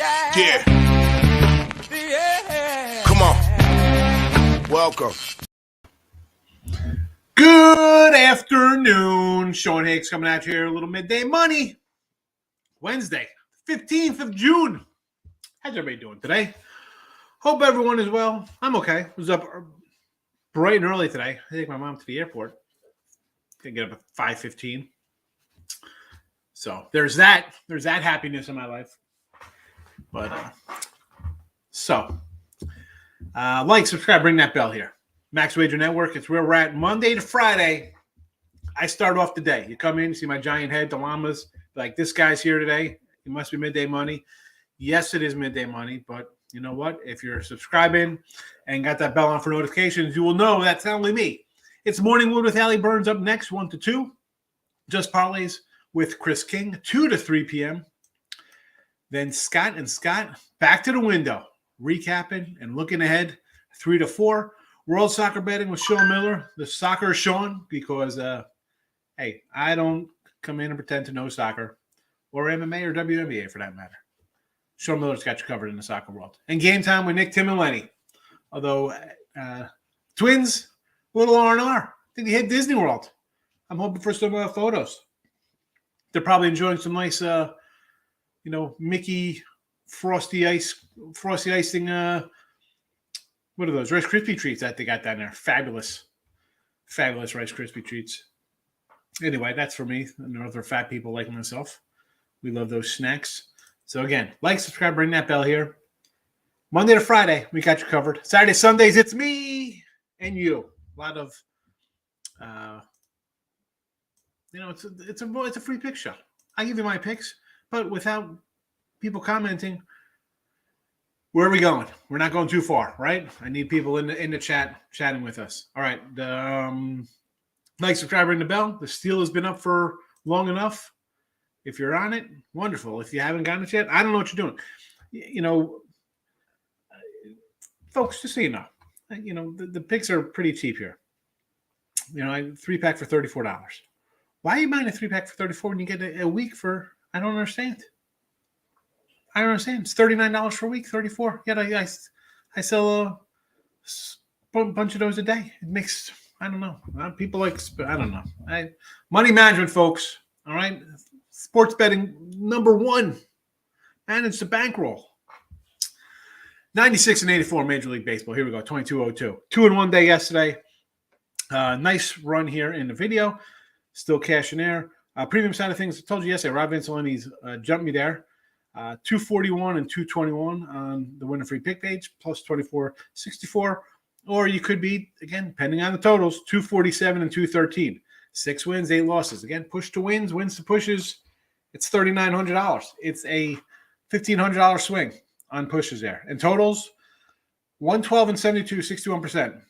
Yeah. Come on. Welcome. Good afternoon. Sean Higgs coming at you here. A little midday money. Wednesday, 15th of June. How's everybody doing today? Hope everyone is well. I'm okay. I was up bright and early today. I take my mom to the airport. Gonna get up at 5:15. So there's that. There's that happiness in my life. But like, subscribe, ring that bell here. Max Wager Network. It's where we're at Monday to Friday. I start off the day. You come in, you see my giant head, the llamas. Like, this guy's here today. It must be midday money. Yes, it is midday money, but you know what? If you're subscribing and got that bell on for notifications, you will know that's not only me. It's Morning Wood with Allie Burns up next, 1 to 2. Just Parlays with Chris King, 2 to 3 p.m. Then Scott and Scott back to the window, recapping and looking ahead, 3 to 4. World Soccer Betting with Sean Miller. The soccer Sean, because, hey, I don't come in and pretend to know soccer or MMA or WNBA for that matter. Sean Miller's got you covered in the soccer world. And Game Time with Nick, Tim, and Lenny. Although, Twins, little R&R. I think they hit Disney World. I'm hoping for some photos. They're probably enjoying some nice, Mickey frosty icing. What are those? Rice Krispie treats that they got down there. Fabulous Rice Krispie treats. Anyway, that's for me and other fat people like myself. We love those snacks. So again, like, subscribe, ring that bell here. Monday to Friday, we got you covered. Saturday, Sundays, it's me and you. A lot of, it's a free pick show. I give you my picks, but without people commenting, where are we going? We're not going too far, right? I need people in the chat chatting with us. All right. Like, subscribe, ring the bell. The steal has been up for long enough. If you're on it, wonderful. If you haven't gotten it yet, I don't know what you're doing. Folks, just so you know, the picks are pretty cheap here. 3-pack for $34. Why are you buying a 3-pack for $34 when you get a week for? I don't understand. It's $39 for a week, $34. Yeah, I sell a bunch of those a day. It makes, I don't know. People like, I don't know. Money management, folks. All right. Sports betting number 1. Manage the bankroll. 96 and 84 Major League Baseball. Here we go. 22-02. 2 in 1 day yesterday. Nice run here in the video. Still cashing there. Premium side of things, I told you yesterday, Rob Vincelini's jumped me there. 241 and 221 on the winner free pick page, plus 24.64. Or you could be, again, depending on the totals, 247 and 213. 6 wins, 8 losses. Again, push to wins, wins to pushes. It's $3,900. It's a $1,500 swing on pushes there. And totals, 112 and 72, 61%.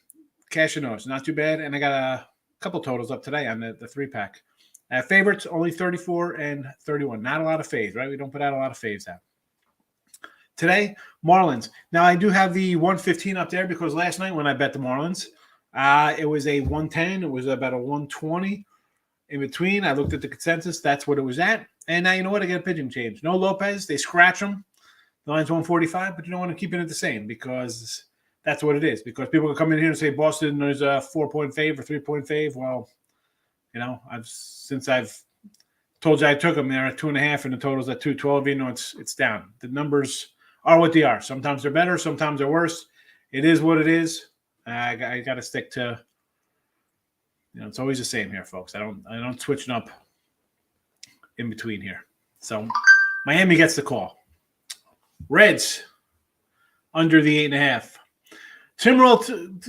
Cash and those, not too bad. And I got a couple totals up today on the 3-pack. Favorites, only 34 and 31. Not a lot of faves, right? We don't put out a lot of faves out. Today, Marlins. Now, I do have the 115 up there because last night when I bet the Marlins, it was a 110. It was about a 120 in between. I looked at the consensus. That's what it was at. And now, you know what? I get a pitching change. No Lopez. They scratch him. The line's 145, but you don't want to keep it the same because that's what it is. Because people can come in here and say, Boston, there's a 4-point fave or 3-point fave. Well, I've told you I took them there at 2.5 and the total's at 212. It's down. The numbers are what they are. Sometimes they're better. Sometimes they're worse. It is what it is. I got to stick to, it's always the same here, folks. I don't switching up in between here. So Miami gets the call. Reds under the 8.5. Tim Roll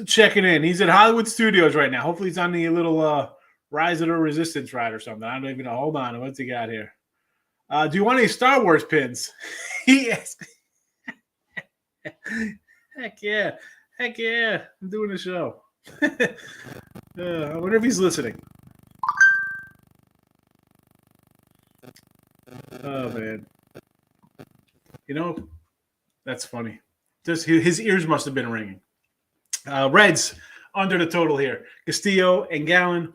checking in. He's at Hollywood Studios right now. Hopefully he's on the little Rise of the Resistance ride or something. I don't even know. Hold on. What's he got here? Do you want any Star Wars pins? He asked. Heck yeah. I'm doing a show. I wonder if he's listening. Oh, man. That's funny. Just his ears must have been ringing. Reds under the total here. Castillo and Gallen.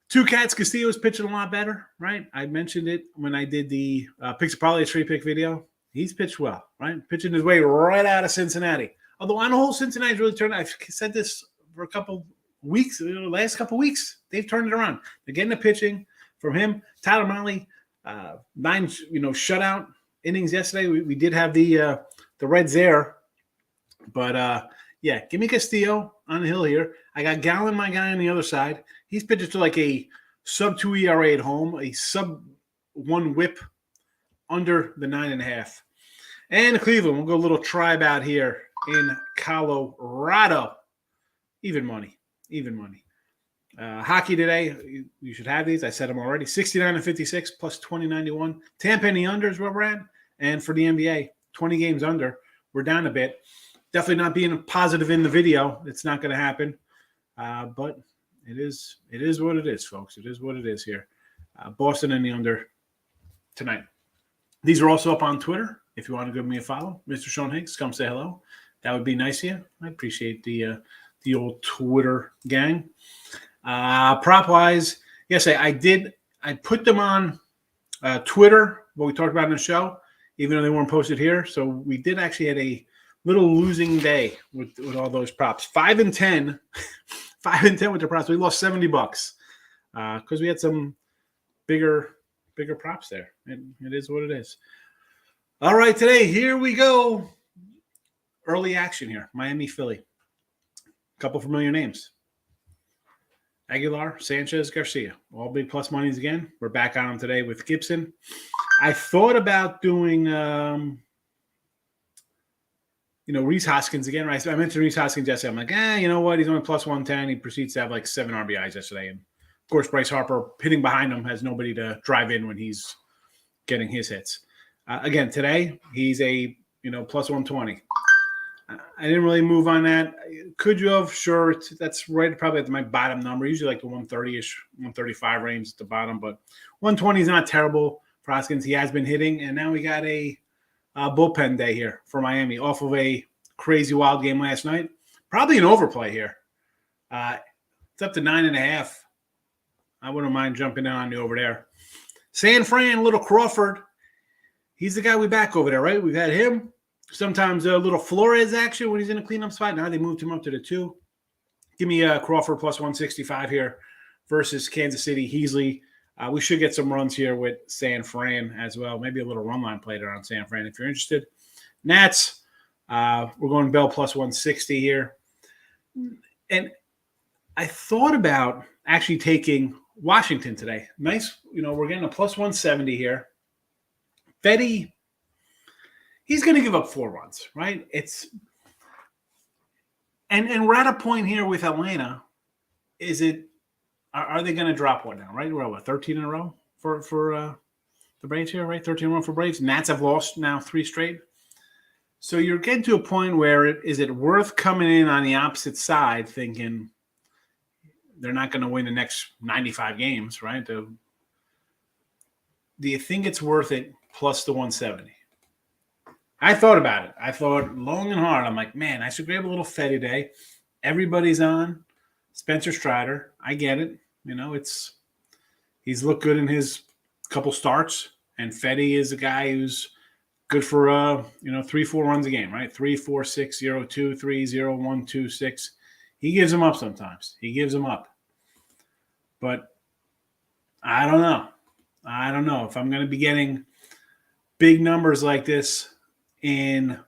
Two cats. Castillo's pitching a lot better, right? I mentioned it when I did the Picks Probably a 3-pick video. He's pitched well, right? Pitching his way right out of Cincinnati. Although on the whole, Cincinnati's really turned. I've said this for a couple weeks, last couple weeks, they've turned it around. They're getting the pitching from him. Tyler Mahle, 9 shutout innings yesterday. We did have the Reds there, but yeah, give me Castillo on the hill here. I got Gallen, my guy, on the other side. He's pitched to like a sub-2 ERA at home, a sub-1 whip, under the 9.5. And Cleveland, we'll go a little tribe out here in Colorado. Even money. Hockey today, you should have these. I said them already. 69-56 plus 20.91. Tampa in the under is where we're at. And for the NBA, 20 games under. We're down a bit. Definitely not being positive in the video. It's not going to happen. But it is what it is, folks. It is what it is here. Boston in the under tonight. These are also up on Twitter. If you want to give me a follow, Mr. Sean Higgs, come say hello. That would be nice of you. I appreciate the old Twitter gang. Prop-wise, yes, I did. I put them on Twitter, what we talked about in the show, even though they weren't posted here. So we did actually have a little losing day with all those props. 5-10, 5-10 with the props. We lost $70 because we had some bigger props there. It is what it is. All right, today, here we go. Early action here. Miami, Philly. A couple familiar names. Aguilar, Sanchez, Garcia. All big plus monies again. We're back on them today with Gibson. I thought about doing, Rhys Hoskins again. Right? I mentioned Rhys Hoskins yesterday. I'm like, you know what? He's only plus 110. He proceeds to have like 7 RBIs yesterday. And, of course, Bryce Harper hitting behind him has nobody to drive in when he's getting his hits. Again, today, he's a, plus 120. I didn't really move on that. Could you have? Sure. That's right probably at my bottom number. Usually like the 130-ish, 135 range at the bottom. But 120 is not terrible for Hoskins. He has been hitting. And now we got a bullpen day here for Miami off of a crazy wild game last night. Probably an overplay here. It's up to 9.5. I wouldn't mind jumping on you over there. San Fran, little Crawford. He's the guy we back over there, right? We've had him. Sometimes a little Flores action when he's in a cleanup spot. Now they moved him up to the 2. Give me Crawford plus 165 here versus Kansas City. Heasley. We should get some runs here with San Fran as well. Maybe a little run line play there on San Fran if you're interested. Nats. We're going Bell plus 160 here. And I thought about actually taking Washington today. Nice. We're getting a plus 170 here. Fetty, he's going to give up 4 runs, right? And we're at a point here with Atlanta. Are they going to drop one now, right? We're at 13 in a row for the Braves here, right? 13 in a row for Braves. Nats have lost now 3 straight. So you're getting to a point where is it worth coming in on the opposite side thinking they're not going to win the next 95 games, right? Do you think it's worth it plus the 170? I thought about it. I thought long and hard. I'm like, man, I should grab a little Fetty day. Everybody's on. Spencer Strider. I get it. He's looked good in his couple starts. And Fetty is a guy who's good for 3-4 runs a game, right? 3, 4, 6, 0, 2, 3, 0, 1, 2, 6. He gives them up sometimes. But I don't know. If I'm going to be getting big numbers like this in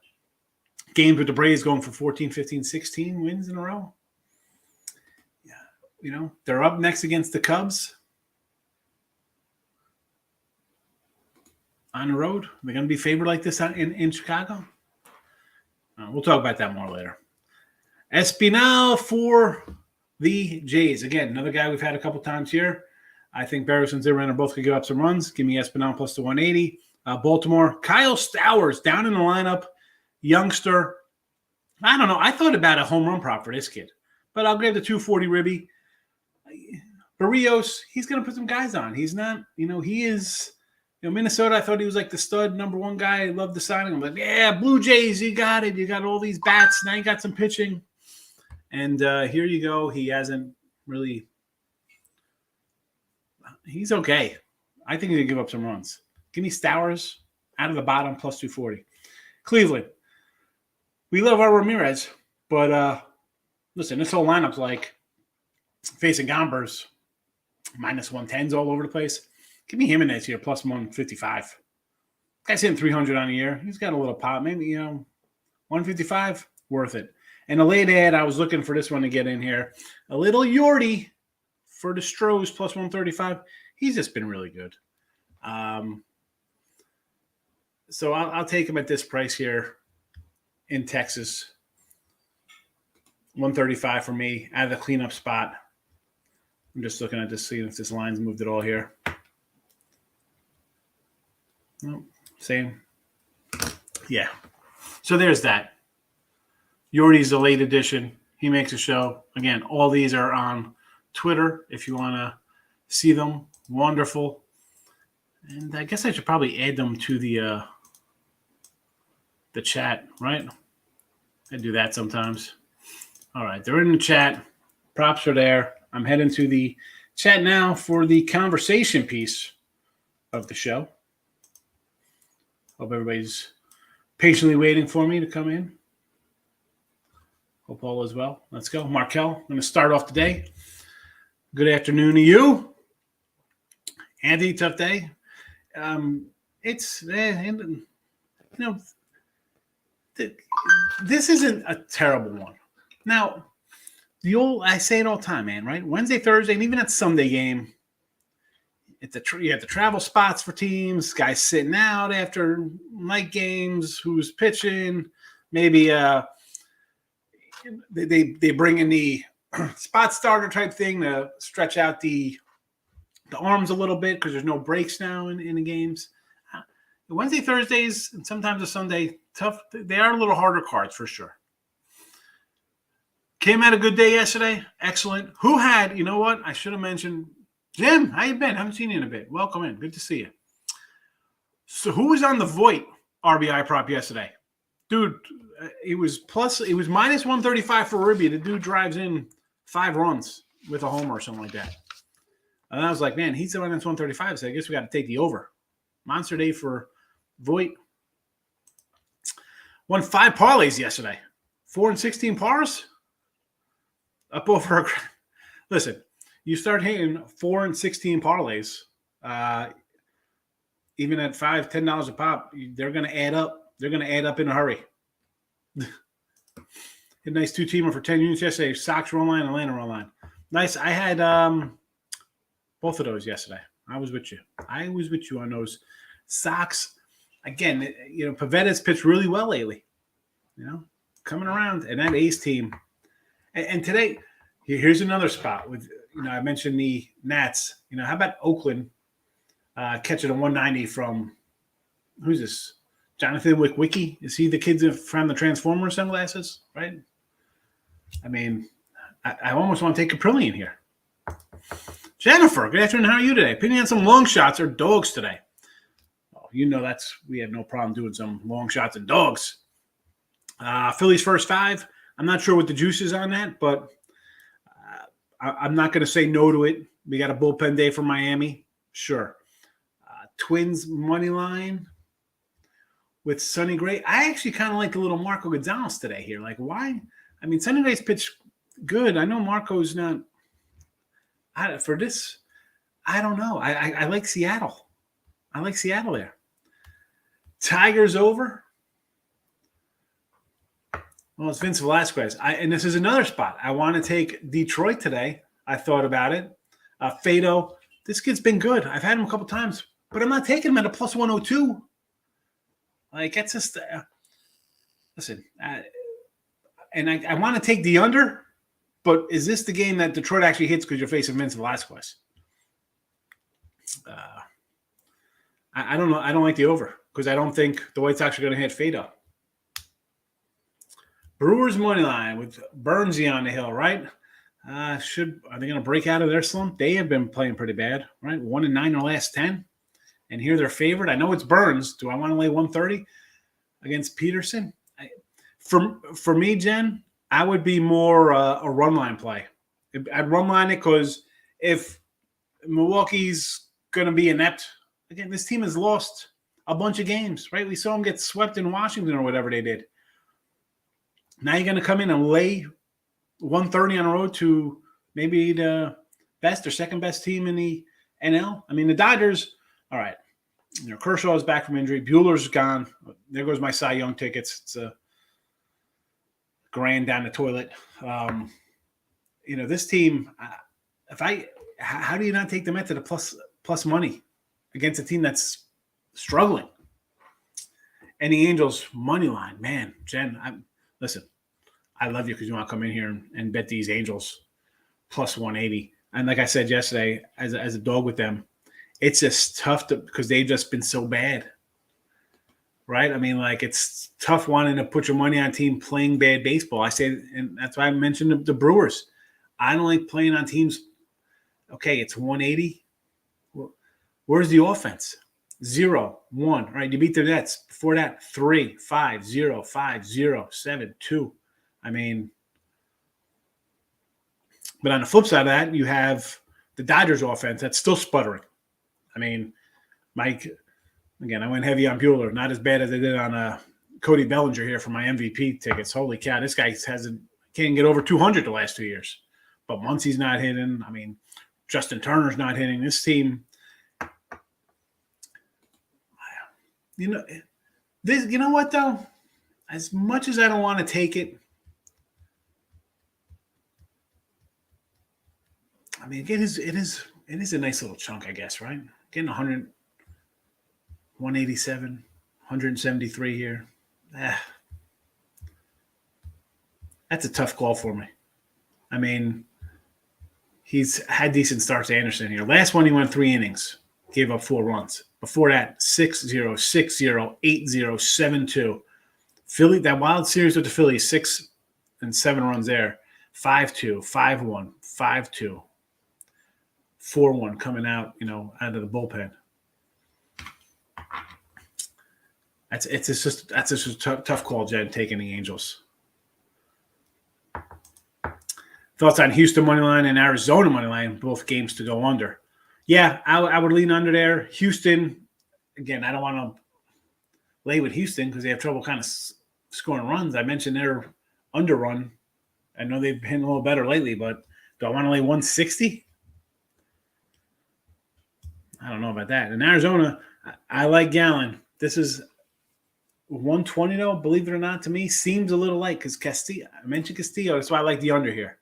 games with the Braves going for 14, 15, 16 wins in a row. Yeah, they're up next against the Cubs on the road. They're going to be favored like this in Chicago. We'll talk about that more later. Espinal for the Jays. Again, another guy we've had a couple times here. I think Barrios and Zimmerman both could give up some runs. Give me Espinal plus the 180. Baltimore, Kyle Stowers down in the lineup. Youngster. I don't know. I thought about a home run prop for this kid. But I'll grab the 240 Ribby. Barrios, he's going to put some guys on. He's not, he is, Minnesota, I thought he was like the stud number 1 guy. I love the signing. I'm like, yeah, Blue Jays, you got it. You got all these bats. Now you got some pitching. And here you go. He hasn't really – he's okay. I think he can give up some runs. Give me Stowers out of the bottom, plus 240. Cleveland. We love our Ramirez, but listen, this whole lineup's like facing Gombers, minus 110s all over the place. Give me Jimenez here, plus 155. Guy's hitting 300 on the year. He's got a little pop. Maybe, 155, worth it. And a late ad, I was looking for this one to get in here. A little Yordy for the Stros, plus 135. He's just been really good. So I'll take him at this price here in Texas. 135 for me out of the cleanup spot. I'm just looking at this, seeing if this line's moved at all here. Nope, same. Yeah. So there's that. Yordy's the late edition. He makes a show. Again, all these are on Twitter if you want to see them. Wonderful. And I guess I should probably add them to the chat, right? I do that sometimes. All right, they're in the chat. Props are there. I'm heading to the chat now for the conversation piece of the show. Hope everybody's patiently waiting for me to come in. Hope all is well. Let's go. Markel, I'm going to start off today. Good afternoon to you. Andy, tough day. This isn't a terrible one. Now, I say it all the time, man, right? Wednesday, Thursday, and even that Sunday game, you have the travel spots for teams, guys sitting out after night games, who's pitching, maybe they bring in the spot starter type thing to stretch out the arms a little bit because there's no breaks now in the games. Wednesday, Thursdays, and sometimes a Sunday, tough. They are a little harder cards for sure. Kim had a good day yesterday. Excellent. Who had, you know what? I should have mentioned Jim. How you been? Haven't seen you in a bit. Welcome in. Good to see you. So who was on the Voit RBI prop yesterday? Dude, it was minus 135 for Ribby. The dude drives in 5 runs with a homer or something like that. And I was like, man, he's minus 135, so I guess we got to take the over. Monster day for Voit. Won 5 parlays yesterday. 4 and 16 pars. Up over. Listen, you start hitting 4 and 16 parlays, even at $5, $10 a pop, they're going to add up. They're going to add up in a hurry. A nice 2-teamer for 10 units yesterday. Sox run line, Atlanta run line. Nice. I had both of those yesterday. I was with you. On those Sox. Again, Pavetta's pitched really well lately. Coming around, and that A's team. And today, here's another spot with, I mentioned the Nats. How about Oakland catching a 190 from, who's this? Jonathan Wickwicki? Is he the kid from the Transformer sunglasses, right? I mean, I almost want to take Caprillion here. Jennifer, good afternoon. How are you today? Putting on some long shots or dogs today? Oh, we have no problem doing some long shots and dogs. Phillies first 5. I'm not sure what the juice is on that, but I'm not going to say no to it. We got a bullpen day from Miami. Sure. Twins money line with Sonny Gray. I actually kind of like the little Marco Gonzalez today here. Like, why? I mean, Sonny Gray's pitched good. I know Marco's not. For this, I don't know. I like Seattle. I like Seattle there. Tigers over. Well, it's Vince Velasquez. And this is another spot. I want to take Detroit today. I thought about it. Fado, this kid's been good. I've had him a couple times, but I'm not taking him at a plus 102. Like, that's just listen. And I want to take the under, but is this the game that Detroit actually hits because you're facing Vince Velasquez? I don't know. I don't like the over because I don't think the White Sox are going to hit Fado. Brewers money line with Burnsy on the hill, right? Are they going to break out of their slump? They have been playing pretty bad, right? 1-9 in their last 10, and here they're favored. I know it's Burns. Do I want to lay 130 against Peterson? For me, Jen, I would be more a run line play. I'd run line it because if Milwaukee's going to be inept, again, this team has lost a bunch of games, right? We saw them get swept in Washington or whatever they did. Now you're going to come in and lay 130 on the road to maybe the best or second best team in the NL. I mean, the Dodgers, all right. Kershaw is back from injury. Buehler's gone. There goes my Cy Young tickets. It's a grand down the toilet. This team, how do you not take the Mets to the plus money against a team that's struggling? And the Angels money line, man, Jen, listen, I love you because you want to come in here and bet these Angels plus 180. And like I said yesterday, as a dog with them, it's just tough because they've just been so bad, right? I mean, like it's tough wanting to put your money on a team playing bad baseball. I say, and that's why I mentioned the Brewers. I don't like playing on teams. Okay, it's 180. Where's the offense? 0, 1. Right, you beat the Nets. Before that, 3, 5, 0, 5, 0, 7, 2. I mean, but on the flip side of that, you have the Dodgers offense that's still sputtering. I mean, Mike, again, I went heavy on Buehler. Not as bad as I did on Cody Bellinger here for my MVP tickets. Holy cow, this guy can't get over 200 the last 2 years. But Muncy's not hitting. I mean, Justin Turner's not hitting. This team, you know what though? As much as I don't want to take it, I mean, again, it is a nice little chunk, I guess, right? Getting 100, 187, 173 here. That's a tough call for me. I mean, he's had decent starts, Anderson here. Last one, he went 3 innings, gave up 4 runs. Before that, 6-0, 6-0, 8-0, 7-2. Philly, that wild series with the Phillies, 6 and 7 runs there. 5-2, 5-1, 5-2, 4-1 coming out, out of the bullpen. That's just a tough call, Jen, taking the Angels. Thoughts on Houston money line and Arizona money line, both games to go under. Yeah, I would lean under there. Houston, again, I don't want to lay with Houston because they have trouble kind of scoring runs. I mentioned their underrun. I know they've been a little better lately, but do I want to lay 160? I don't know about that. In Arizona, I like Gallen. This is 120, though, believe it or not, to me, seems a little light because Castillo, I mentioned Castillo. That's why I like the under here.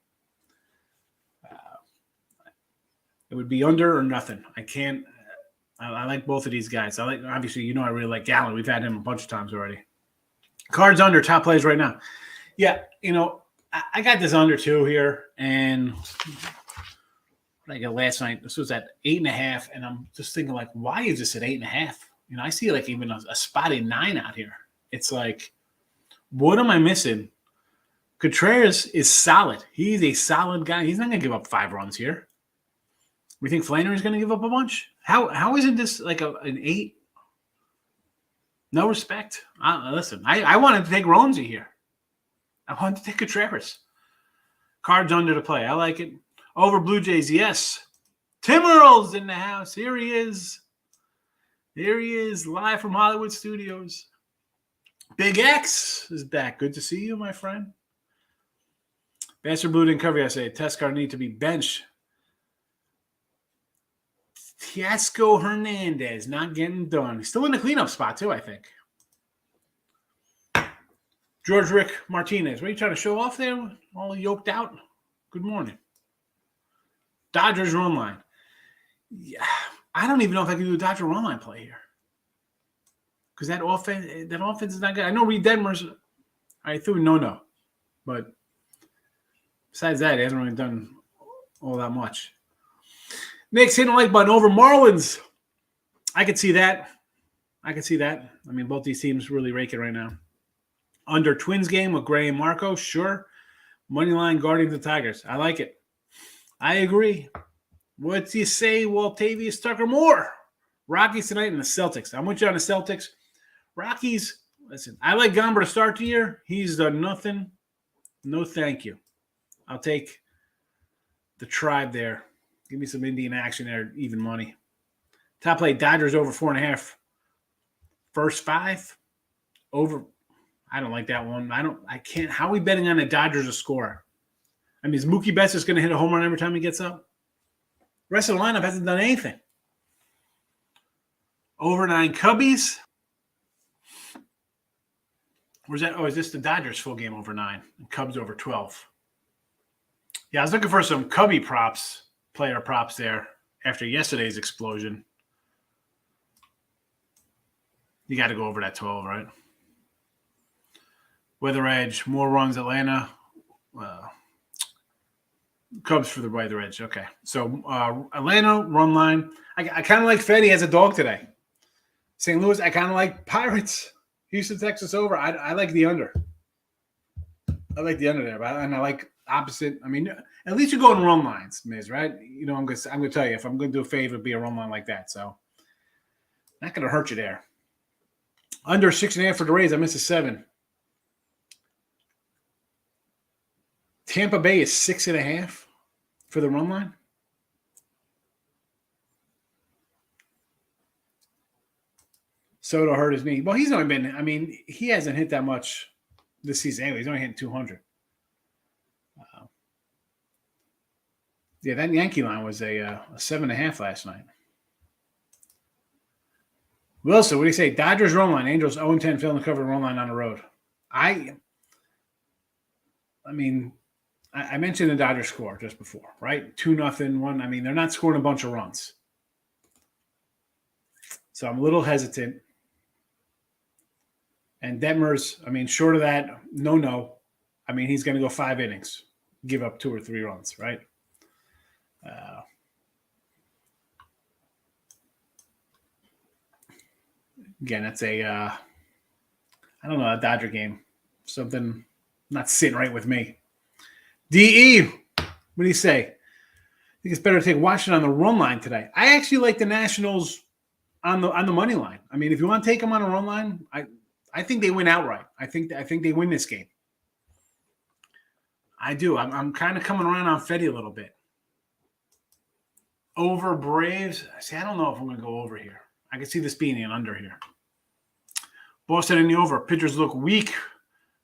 It would be under or nothing. I like both of these guys. Obviously, I really like Gallen. We've had him a bunch of times already. Cards under, top plays right now. Yeah, I got this under 2 here. And what I got last night, this was at 8.5. And I'm just thinking, like, why is this at 8.5? I see like even a spotty 9 out here. It's like, what am I missing? Contreras is solid. He's a solid guy. He's not going to give up 5 runs here. We think Flannery's going to give up a bunch? How isn't this like an 8? No respect. Listen, I wanted to take Ronzi here. I wanted to take Contreras. Cards under the play. I like it. Over Blue Jays, yes. Tim Earl's in the house. Here he is. Here he is, live from Hollywood Studios. Big X is back. Good to see you, my friend. Bastard Blue didn't cover yesterday. Teskar need to be benched. Teoscar Hernandez not getting done. He's still in the cleanup spot, too, I think. George Rick Martinez. What are you trying to show off there? All yoked out? Good morning. Dodgers run line. Yeah, I don't even know if I can do a Dodger run line play here. Because that offense is not good. I know Reed Detmers, I threw no. But besides that, he hasn't really done all that much. Knicks hitting the like button over Marlins. I could see that. I mean, both these teams really raking right now. Under Twins game with Gray and Marco, sure. Moneyline Guardians and Tigers. I like it. I agree. What do you say, Waltavius Tucker Moore? Rockies tonight and the Celtics. I'm with you on the Celtics. Rockies, listen, I like Gomber to start the year. He's done nothing. No thank you. I'll take the Tribe there. Give me some Indian action there, even money. Top play, Dodgers over 4.5. First 5 over. I don't like that one. I can't. How are we betting on the Dodgers to score? I mean, is Mookie Betts just going to hit a home run every time he gets up? The rest of the lineup hasn't done anything. Over 9 Cubbies. Where's that? Oh, is this the Dodgers full game over 9? And Cubs over 12. Yeah, I was looking for some Cubby props, player props there after yesterday's explosion. You got to go over that 12, right? Weather Edge, more runs, Atlanta. Cubs for the weather edge. Okay. So Atlanta, run line. I kind of like Fetty as a dog today. St. Louis, I kind of like Pirates. Houston, Texas over. I like the under. I like the under there, and I like opposite. I mean, at least you're going run lines, Miz, right? You know, I'm gonna tell you, if I'm gonna do a favor, it'd be a run line like that. So not gonna hurt you there. Under 6.5 for the Rays. I missed a 7. Tampa Bay is 6.5 for the run line. Soto hurt his knee. Well, he's only been. I mean, he hasn't hit that much this season anyway. He's only hitting 200. Yeah, that Yankee line was a 7.5 last night. Wilson, what do you say? Dodgers run line. Angels 0-10 failing to cover the run line on the road. I mean, I mentioned the Dodgers score just before, right? 2-0, 1. I mean, they're not scoring a bunch of runs. So I'm a little hesitant. And Detmers, I mean, short of that, no. I mean, he's going to go 5 innings, give up 2 or 3 runs, right? Again, that's I don't know, a Dodger game. Something not sitting right with me. DE, what do you say? I think it's better to take Washington on the run line today. I actually like the Nationals on the money line. I mean, if you want to take them on a run line, I think they win outright. I think they win this game. I do. I'm kind of coming around on Fetty a little bit. Over Braves. See, I don't know if I'm going to go over here. I can see this being an under here. Boston in the over. Pitchers look weak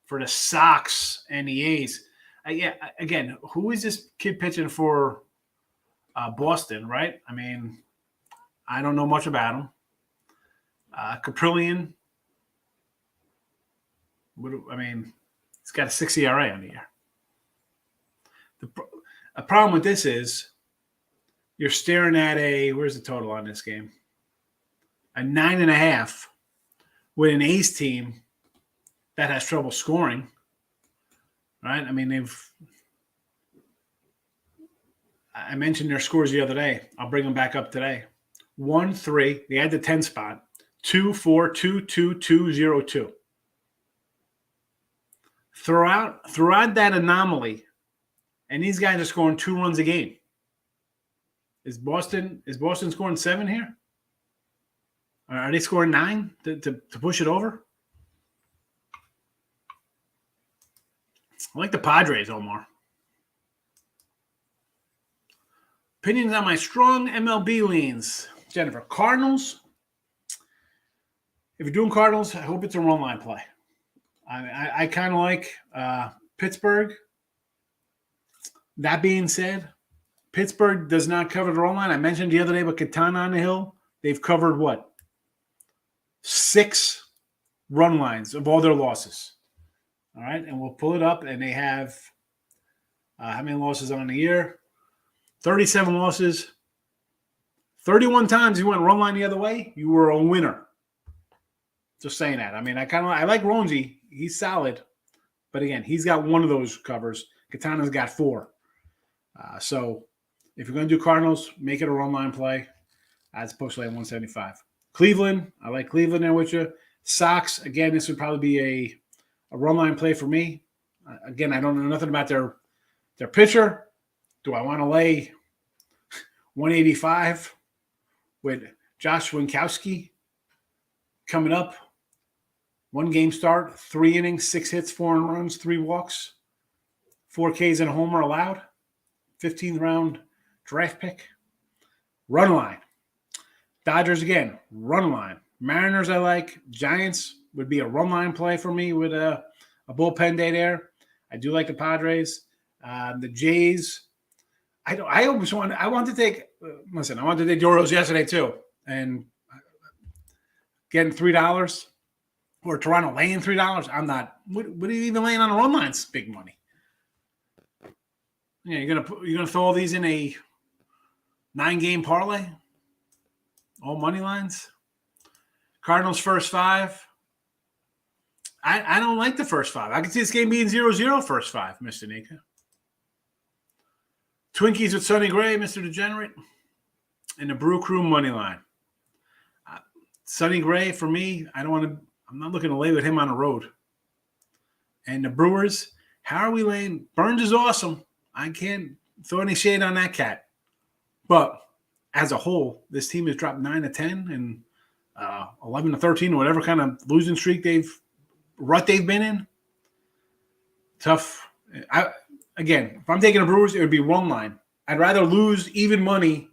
for the Sox and the A's. Again, who is this kid pitching for Boston, right? I mean, I don't know much about him. Caprillion. He's got a 6 ERA on the year. The problem with this is you're staring at where's the total on this game? A 9.5 with an A's team that has trouble scoring, right? I mean, I mentioned their scores the other day. I'll bring them back up today. 1-3. They had the 10 spot. 2-4, 2-2, 2-0-2. Throughout that anomaly, and these guys are scoring 2 runs a game. Is Boston scoring 7 here? Are they scoring 9 to push it over? I like the Padres, Omar. Opinions on my strong MLB leans. Jennifer, Cardinals. If you're doing Cardinals, I hope it's a run line play. I kind of like Pittsburgh. That being said, Pittsburgh does not cover the run line. I mentioned the other day about Katana on the hill. They've covered what? 6 run lines of all their losses. All right, and we'll pull it up, and they have how many losses on the year? 37 losses. 31 times you went run line the other way, you were a winner. Just saying that. I mean, I like Ronzi. He's solid. But again, he's got one of those covers. Katana's got 4. So if you're going to do Cardinals, make it a run line play as opposed to like 175. Cleveland, I like Cleveland there with you. Sox, again, this would probably be a run line play for me. Again, I don't know nothing about their pitcher. Do I want to lay 185 with Josh Winkowski coming up? 1 game start, 3 innings, 6 hits, 4 runs, 3 walks, 4 Ks and a homer allowed. 15th round draft pick. Run line. Dodgers again, run line. Mariners I like. Giants would be a run line play for me with a bullpen day there. I do like the Padres. The Jays. I want to take. Listen, I wanted to take the Orioles yesterday too, and getting $3 or Toronto laying $3. I'm not. What are you even laying on the run lines? Big money. Yeah, you're gonna throw all these in a 9-game parlay. All money lines. Cardinals first 5. I don't like the first 5. I can see this game being 0-0 first 5, Mr. Nika. Twinkies with Sonny Gray, Mr. Degenerate. And the Brew Crew money line. Sonny Gray, for me, I'm not looking to lay with him on the road. And the Brewers, how are we laying? Burns is awesome. I can't throw any shade on that cat. But as a whole, this team has dropped 9-10 and 11-13 or whatever kind of losing streak they've been in. Tough. Again, if I'm taking the Brewers, it would be run line. I'd rather lose even money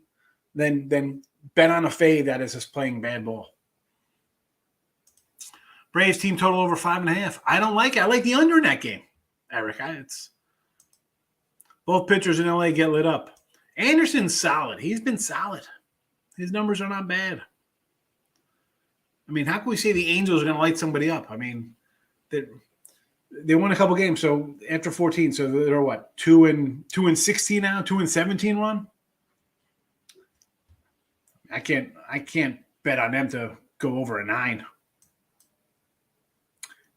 than bet on a fade that is just playing bad ball. Braves team total over 5.5. I don't like it. I like the under in that game, Eric. It's both pitchers in LA get lit up. Anderson's solid. He's been solid. His numbers are not bad. I mean, how can we say the Angels are going to light somebody up? I mean, they won a couple games, so after 14, so they're what, 2-16 now, 2-17 run. I can't bet on them to go over a 9.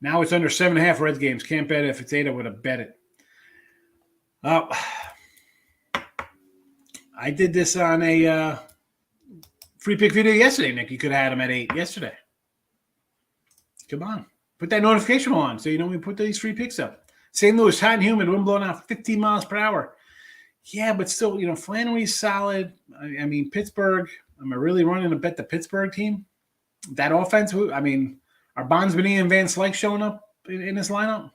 Now it's under 7.5 Reds games. Can't bet it. If it's 8, I would have bet it. I did this on a free pick video yesterday, Nick. You could have had them at 8 yesterday. Come on. Put that notification on so you know we put these free picks up. St. Louis, hot and humid, wind blowing out 15 miles per hour. Yeah, but still, Flannery's solid. I mean, Pittsburgh, am I really running to bet the Pittsburgh team? That offense, are Bondsbeny and Van Slyke showing up in this lineup?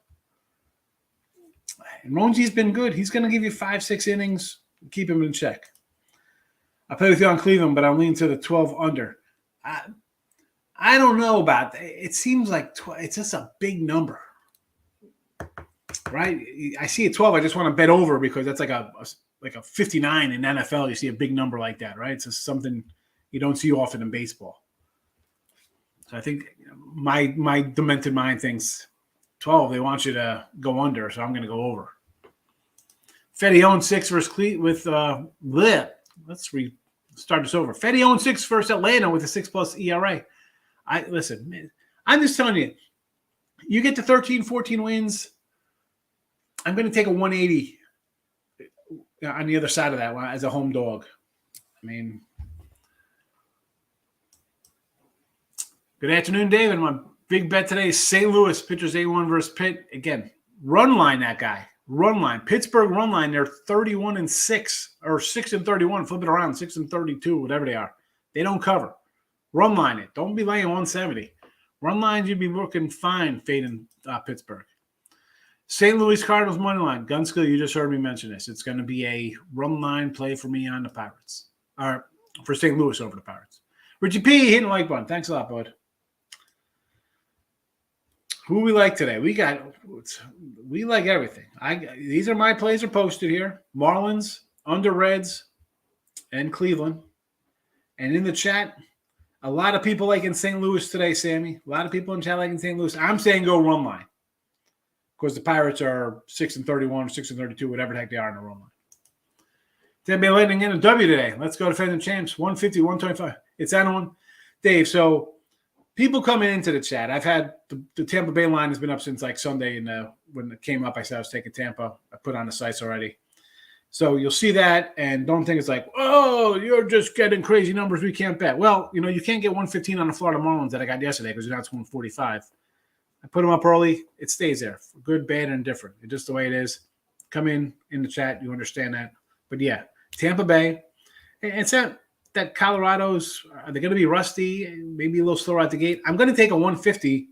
And Ronji's been good. He's going to give you 5-6 innings. Keep him in check. I play with you on Cleveland, but I'm leaning to the 12 under. I don't know about that. It seems like it's just a big number, right? I see a 12. I just want to bet over because that's like a 59 in NFL. You see a big number like that, right? It's just something you don't see often in baseball. So I think my demented mind thinks 12. They want you to go under, so I'm going to go over. Fetty owns 6 versus Cleveland with let's start this over. Fetty owns 6 versus Atlanta with a 6+ ERA. Listen, man, I'm just telling you, you get to 13, 14 wins. I'm going to take a 180 on the other side of that one as a home dog. I mean, good afternoon, David. My big bet today is St. Louis pitchers A1 versus Pitt. Again, run line that guy. Run line. Pittsburgh run line, they're 31-6 or 6-31. Flip it around, 6-32, whatever they are. They don't cover. Run line it. Don't be laying 170. Run lines, you'd be working fine fading Pittsburgh. St. Louis Cardinals money line. Gunskill, you just heard me mention this. It's going to be a run line play for me on the Pirates. Or for St. Louis over the Pirates. Richie P, hitting the like button. Thanks a lot, bud. Who we like today? We like everything. These are my plays are posted here. Marlins, under Reds, and Cleveland. And in the chat, a lot of people like in St. Louis today, Sammy. A lot of people in chat like in St. Louis. I'm saying go run line. Of course, the Pirates are 6-31, 6-32, whatever the heck they are in the run line. Tampa Bay Lightning in a W today. Let's go defending champs. 150, 125. It's on one. Dave, so people coming into the chat. I've had the Tampa Bay line has been up since like Sunday, and when it came up, I said I was taking Tampa. I put on the sites already. So you'll see that, and don't think it's like, oh, you're just getting crazy numbers we can't bet. Well, you can't get 115 on the Florida Marlins that I got yesterday because now it's 145. I put them up early. It stays there. For good, bad, and indifferent. It's just the way it is. Come in the chat. You understand that. But, yeah, Tampa Bay. It's that Colorado's, are they going to be rusty, maybe a little slower out the gate? I'm going to take a 150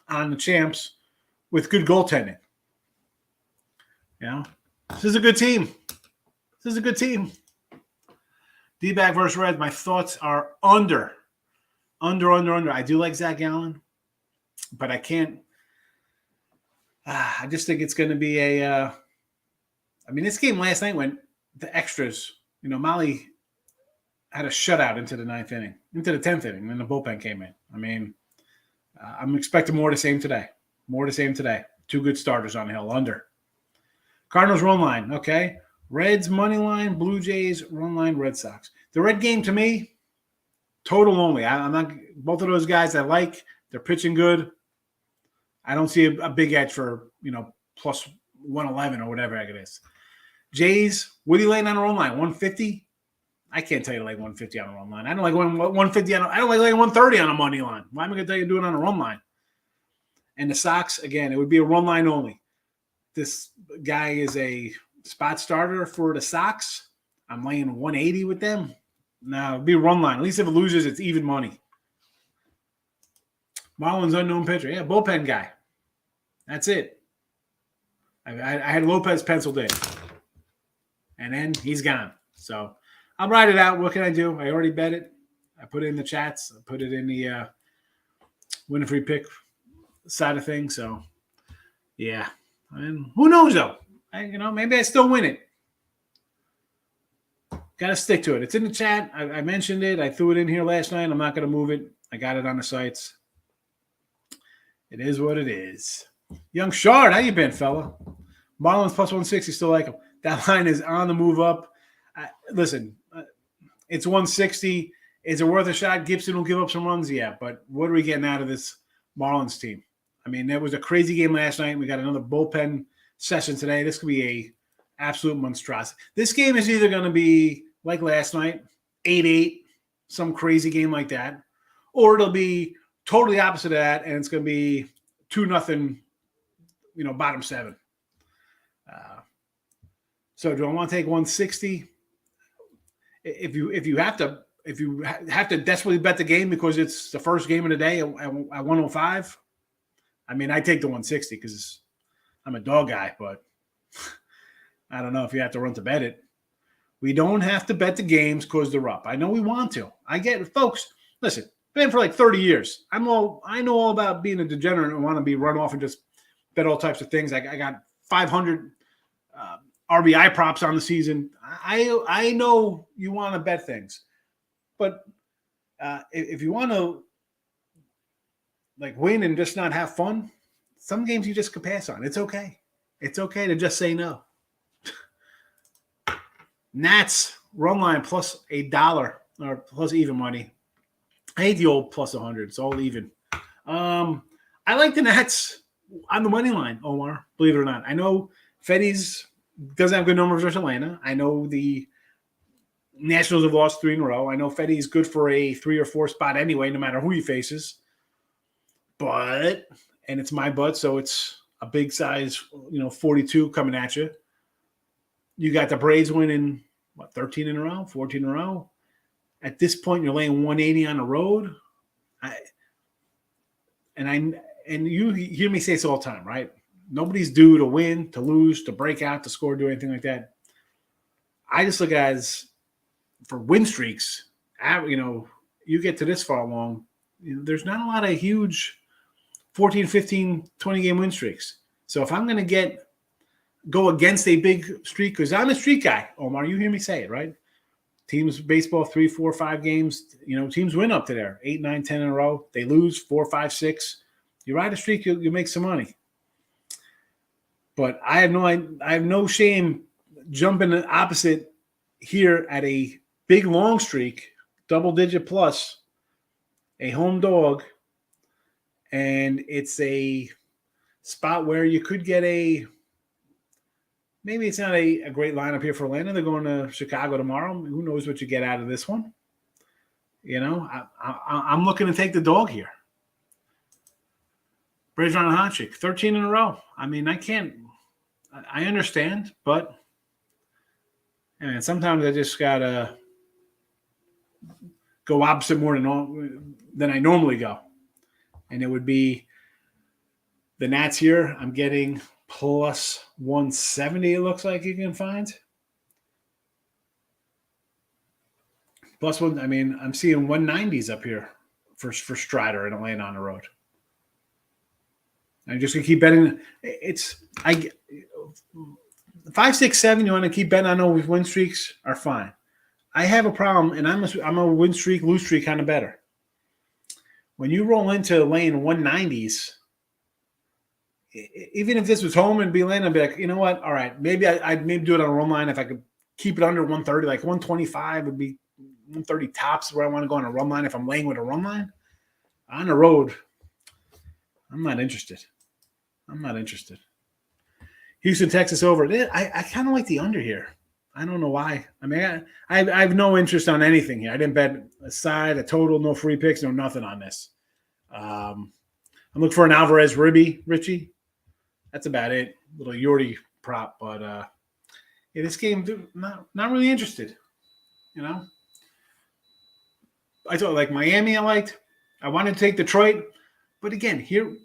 on the champs with good goaltending. This is a good team. D-back versus Red. My thoughts are under Under. I do like Zach Allen, but I can't. I just think it's going to be a. This game last night went the extras. Molly had a shutout into the 9th inning, into the 10th inning, and then the bullpen came in. I'm expecting more of the same today. Two good starters on the hill. Under. Cardinals run line. Okay. Reds money line. Blue Jays run line. Red Sox. The red game to me, total only. I'm not. Both of those guys I like. They're pitching good. I don't see a big edge for plus 111 or whatever it is. Jays. What are you laying on the run line? 150. I can't tell you to like 150 on a run line. I don't like 150 I don't like 130 on a money line. Why am I going to tell you to do it on a run line? And the Sox, again, it would be a run line only. This guy is a spot starter for the Sox. I'm laying 180 with them. No, it'd be a run line. At least if it loses, it's even money. Marlins unknown pitcher. Yeah, bullpen guy. That's it. I had Lopez penciled in. And then he's gone. So I'll ride it out. What can I do? I already bet it. I put it in the chats. I put it in the win a free pick side of things. So, yeah. And who knows, though? Maybe I still win it. Got to stick to it. It's in the chat. I mentioned it. I threw it in here last night. I'm not going to move it. I got it on the sites. It is what it is. Young Shard, how you been, fella? Marlins plus 160, still like him. That line is on the move up. Listen, it's 160. Is it worth a shot? Gibson will give up some runs, yeah. But what are we getting out of this Marlins team? There was a crazy game last night. We got another bullpen session today. This could be a absolute monstrosity. This game is either going to be like last night, 8-8, some crazy game like that, or it'll be totally opposite of that, and it's going to be 2-0, bottom 7. So do I want to take 160? If you have to desperately bet the game because it's the first game of the day at 105, I take the 160 because I'm a dog guy, but I don't know if you have to run to bet it. We don't have to bet the games because they're up. I know we want to. I get it, folks. Listen, been for like 30 years. I know all about being a degenerate and want to be run off and just bet all types of things. I got 500 RBI props on the season. I know you want to bet things, but if you want to win and just not have fun, some games you just can pass on. It's okay. It's okay to just say no. Nats run line plus $1 or plus even money. I hate the old plus 100. It's all even. I like the Nats on the money line, Omar, believe it or not. I know Fetty's doesn't have good numbers versus Atlanta. I know the Nationals have lost 3 in a row. I know Fetty's good for a 3 or 4 spot anyway, no matter who he faces. And it's my butt, so it's a big size, 42 coming at you. You got the Braves winning, 13 in a row, 14 in a row. At this point, you're laying 180 on the road. And you hear me say this all the time, right? Nobody's due to win, to lose, to break out, to score, do anything like that. I just look at it as for win streaks, you get to this far along, there's not a lot of huge 14, 15, 20-game win streaks. So if I'm going to go against a big streak, because I'm a streak guy, Omar, you hear me say it, right? Teams baseball 3, 4, 5 games, teams win up to there 8, 9, 10 in a row. They lose 4, 5, 6. You ride a streak, you make some money. But I have no shame jumping the opposite here at a big long streak, double-digit plus, a home dog, and it's a spot where you could get maybe it's not a great lineup here for Atlanta. They're going to Chicago tomorrow. Who knows what you get out of this one? I'm looking to take the dog here. Braves on a hot streak, 13 in a row. I understand, but sometimes I just got to go opposite more than I normally go. And it would be the Nats here. I'm getting plus 170, it looks like you can find. Plus one, I'm seeing 190s up here Strider and Atlanta on the road. I'm just gonna keep betting. It's 5, 6, 7. You want to keep betting on those win streaks are fine. I have a problem, and I'm a win streak, lose streak kind of better. When you roll into laying 190s, even if this was home and be laying, I'd be like, you know what? All right, maybe I'd maybe do it on a run line if I could keep it under 130, like 125 would be 130 tops where I want to go on a run line if I'm laying with a run line. On the road, I'm not interested. Houston, Texas over. I kind of like the under here. I don't know why. I mean, I have no interest on anything here. I didn't bet a side, a total, no free picks, no nothing on this. I'm looking for an Alvarez Richie. That's about it. Little Yordi prop, but yeah, this game, not really interested. You know, I thought like Miami. I liked. I wanted to take Detroit, but again, here.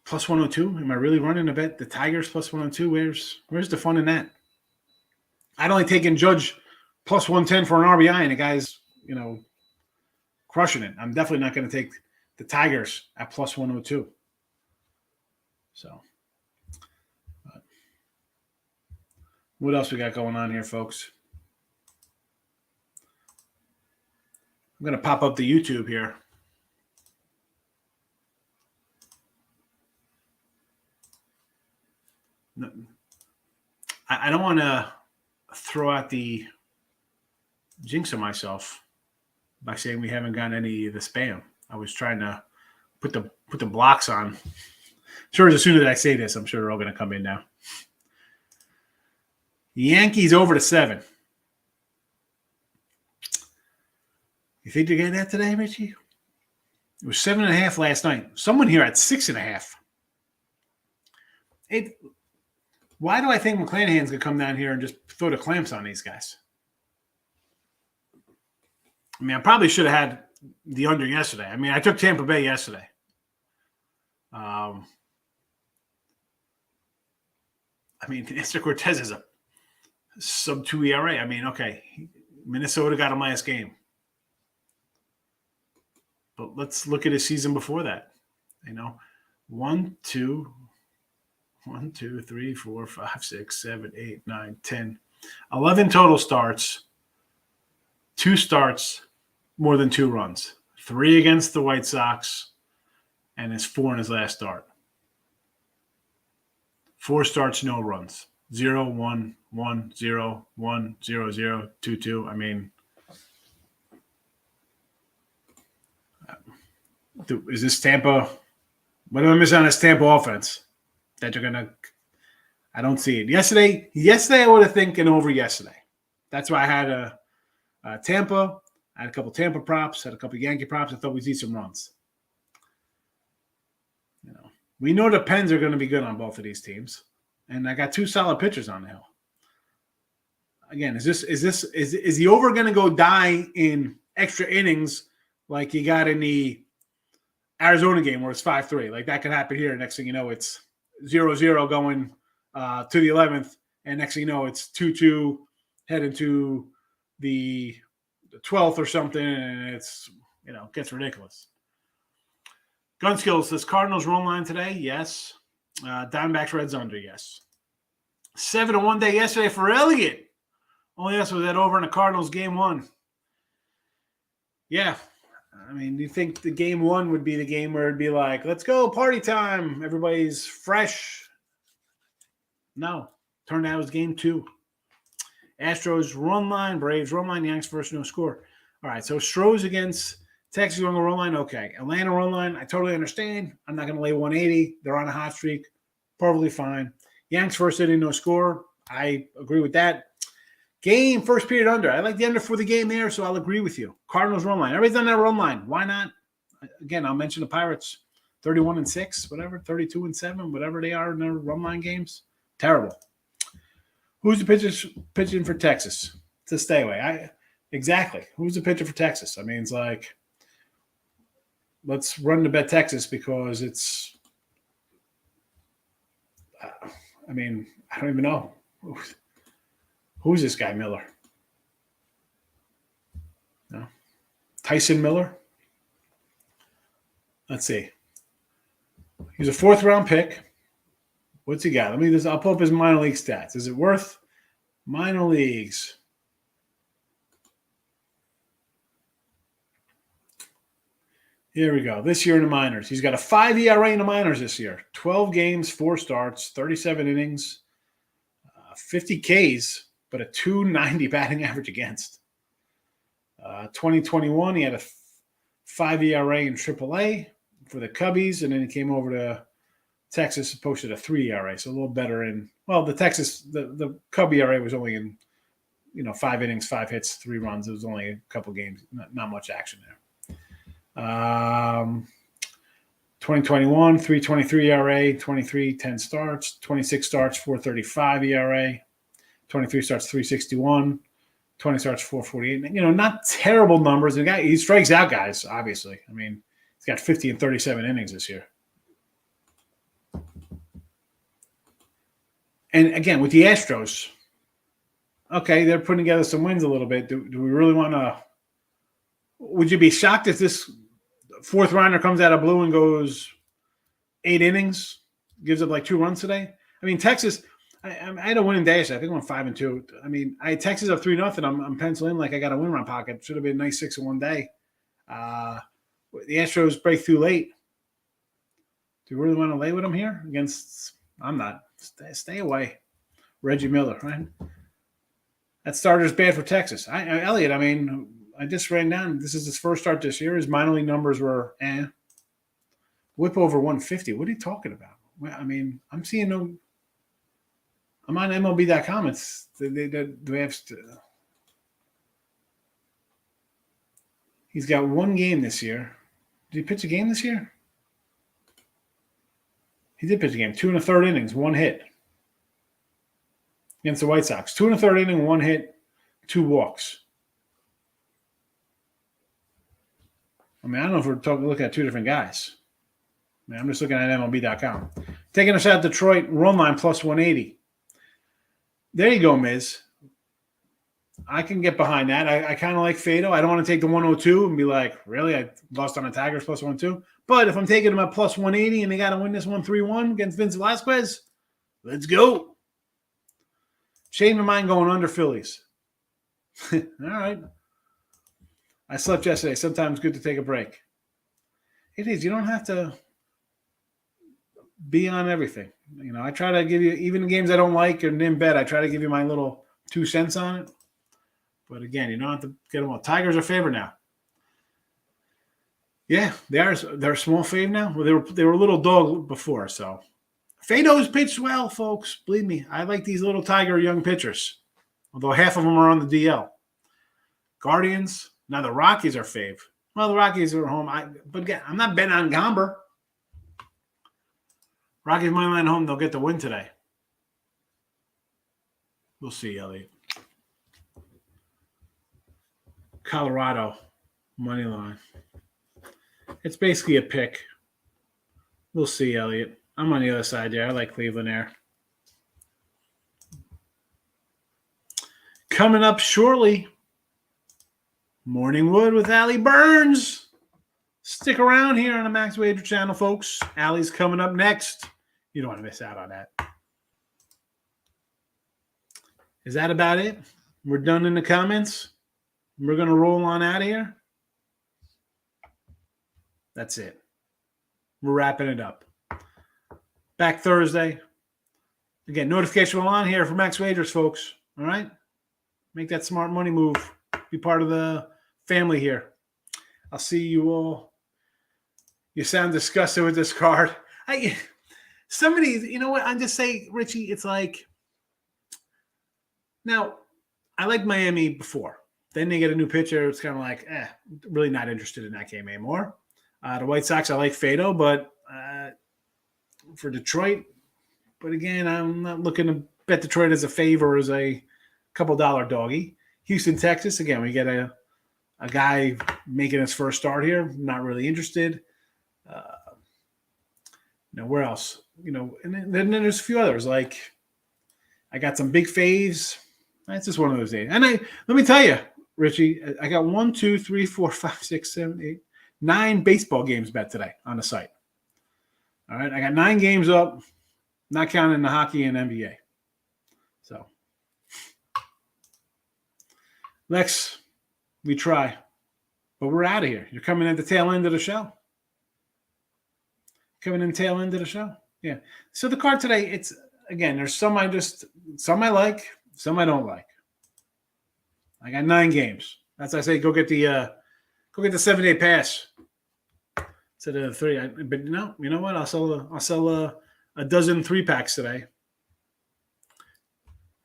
Plus 102. Am I really running a bet? The Tigers plus 102. Where's the fun in that? I'd only taken Judge plus 110 for an RBI, and the guy's, crushing it. I'm definitely not going to take the Tigers at plus 102. So, what else we got going on here, folks? I'm going to pop up the YouTube here. I don't want to throw out the jinx of myself by saying we haven't gotten any of the spam. I was trying to put the blocks on. Sure, as soon as I say this, I'm sure they're all going to come in now. Yankees over to 7. You think you're getting that today, Richie? It was 7.5 last night. Someone here at 6.5. Why do I think McClanahan's going to come down here and just throw the clamps on these guys? I mean, I probably should have had the under yesterday. I mean, I took Tampa Bay yesterday. I mean, Nestor Cortez is a sub-2 ERA. I mean, okay, Minnesota got a minus game. But let's look at his season before that. 1, 2, 3, 4, 5, 6, 7, 8, 9, 10, 11 total starts. 2 starts, more than 2 runs. 3 against the White Sox, and his 4 in his last start. 4 starts, no runs. 0, 1, 1, 0, 1, 0, 0, 2, 2. I mean, is this Tampa? What am I missing on this Tampa offense? That you're gonna, I don't see it. Yesterday I would have thinking over yesterday. That's why I had a Tampa. I had a couple Tampa props, had a couple Yankee props. I thought we'd see some runs. We know the Pens are going to be good on both of these teams, and I got 2 solid pitchers on the hill. Again, is the over going to go die in extra innings like you got in the Arizona game where it's 5-3? Like that could happen here. Next thing you know, it's 0-0 going to the 11th, and next thing you know, it's 2-2 heading to the 12th or something, and it's gets ridiculous. Gun Skills says Cardinals run line today, yes. Diamondbacks Reds under, yes. 7 in one day yesterday for Elliott. Only us was that over in the Cardinals game 1. Yeah. I mean, do you think the game 1 would be the game where it'd be like, let's go, party time, everybody's fresh? No. Turned out it was game 2. Astros run line, Braves run line, Yanks first, no score. All right, so Stros against Texas going to run line, okay. Atlanta run line, I totally understand. I'm not going to lay 180. They're on a hot streak. Perfectly fine. Yanks first inning, no score. I agree with that. Game, first period under. I like the under for the game there, so I'll agree with you. Cardinals run line. Everybody's on that run line. Why not? Again, I'll mention the Pirates. 31-6, whatever. 32-7, whatever they are in their run line games. Terrible. Who's the pitcher pitching for Texas? To stay away. Exactly. Who's the pitcher for Texas? I mean, it's like, let's run to bet Texas because it's I don't even know. Who's this guy, Miller? Tyson Miller. Let's see. He's a 4th-round pick. What's he got? I'll pull up his minor league stats. Is it worth minor leagues? Here we go. This year in the minors. He's got a 5 ERA in the minors this year. 12 games, 4 starts, 37 innings, 50 Ks, but a 290 batting average against. 2021, he had a 5 ERA in AAA for the Cubbies, and then he came over to Texas and posted a 3 ERA, so a little better in – well, the Cub ERA was only in, 5 innings, 5 hits, 3 runs. It was only a couple games, not much action there. 2021, 3.23 ERA, 23, 10 starts, 26 starts, 4.35 ERA, 23 starts, 3.61, 20 starts, 4.48. Not terrible numbers. The guy, he strikes out guys, obviously. He's got 50 and 37 innings this year. And again, with the Astros, okay, they're putting together some wins a little bit. Do we really want to? Would you be shocked if this 4th rounder comes out of blue and goes 8 innings, gives up like 2 runs today? Texas. I had a winning day. I think I went 5-2. I had Texas up 3-0. I'm penciling like I got a win in my pocket. Should have been a nice 6-1 day. The Astros break through late. Do you really want to lay with them here against? I'm not. Stay away. Reggie Miller, right? That starter's bad for Texas. Elliott, I just ran down. This is his first start this year. His minor league numbers were whip over 150. What are you talking about? I'm seeing no. I'm on MLB.com. It's they have. He's got 1 game this year. Did he pitch a game this year? He did pitch a game. 2 1/3 innings, 1 hit against the White Sox. 2 1/3 inning, 1 hit, 2 walks. I don't know if we're looking at 2 different guys. I'm just looking at MLB.com. Taking a shot at Detroit, run line plus 180. There you go, Miz. I can get behind that. I kind of like Fado. I don't want to take the 102 and be like, really? I lost on the Tigers plus 102. But if I'm taking them at plus 180 and they got to win this 1-3-1 against Vince Velasquez, let's go. Change my mind going under Phillies. All right. I slept yesterday. Sometimes good to take a break. It is. You don't have to be on everything. I try to give you, even the games I don't like and in bed, I try to give you my little 2 cents on it. But again, you don't have to get them all. Tigers are favored now. Yeah, they're a small fave now. Well, they were a little dog before, so Fado's pitched well, folks. Believe me, I like these little Tiger young pitchers. Although half of them are on the DL. Guardians. Now the Rockies are fave. Well, the Rockies are home. But again, I'm not betting on Gomber. Rockies money line home. They'll get the win today. We'll see, Elliot. Colorado money line. It's basically a pick. We'll see, Elliot. I'm on the other side there. I like Cleveland there. Coming up shortly, Morning Wood with Allie Burns. Stick around here on the Max Wager channel, folks. Allie's coming up next. You don't want to miss out on that. Is that about it? We're done in the comments. We're going to roll on out of here. That's it. We're wrapping it up. Back Thursday. Again, notification will on here for Max Wagers, folks. All right? Make that smart money move. Be part of the family here. I'll see you all. You sound disgusted with this card. Somebody, you know what? I'm just saying, Richie, it's like, now, I liked Miami before. Then they get a new pitcher. It's kind of like, really not interested in that game anymore. The White Sox, I like Fado, but for Detroit, but again, I'm not looking to bet Detroit as a favor, as a couple dollar doggy. Houston, Texas, again, we get a guy making his first start here. Not really interested. Where else? And then there's a few others. Like, I got some big faves. It's just one of those days. And let me tell you, Richie, I got 1, 2, 3, 4, 5, 6, 7, 8, 9 baseball games bet today on the site. All right, I got 9 games up, not counting the hockey and NBA. So, Lex, we try, but we're out of here. You're coming at the tail end of the show. Yeah. So the card today, it's again, there's some I like, some I don't like. I got 9 games. That's I say go get the 7-day pass to the 3. But no, you know what? I'll sell a dozen 3-packs today.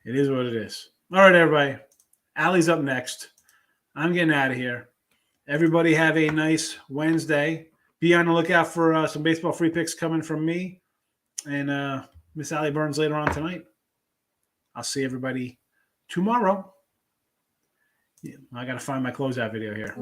It is what it is. All right, everybody. Allie's up next. I'm getting out of here. Everybody have a nice Wednesday. Be on the lookout for some baseball free picks coming from me and Miss Allie Burns later on tonight. I'll see everybody tomorrow. Yeah, I got to find my closeout video here.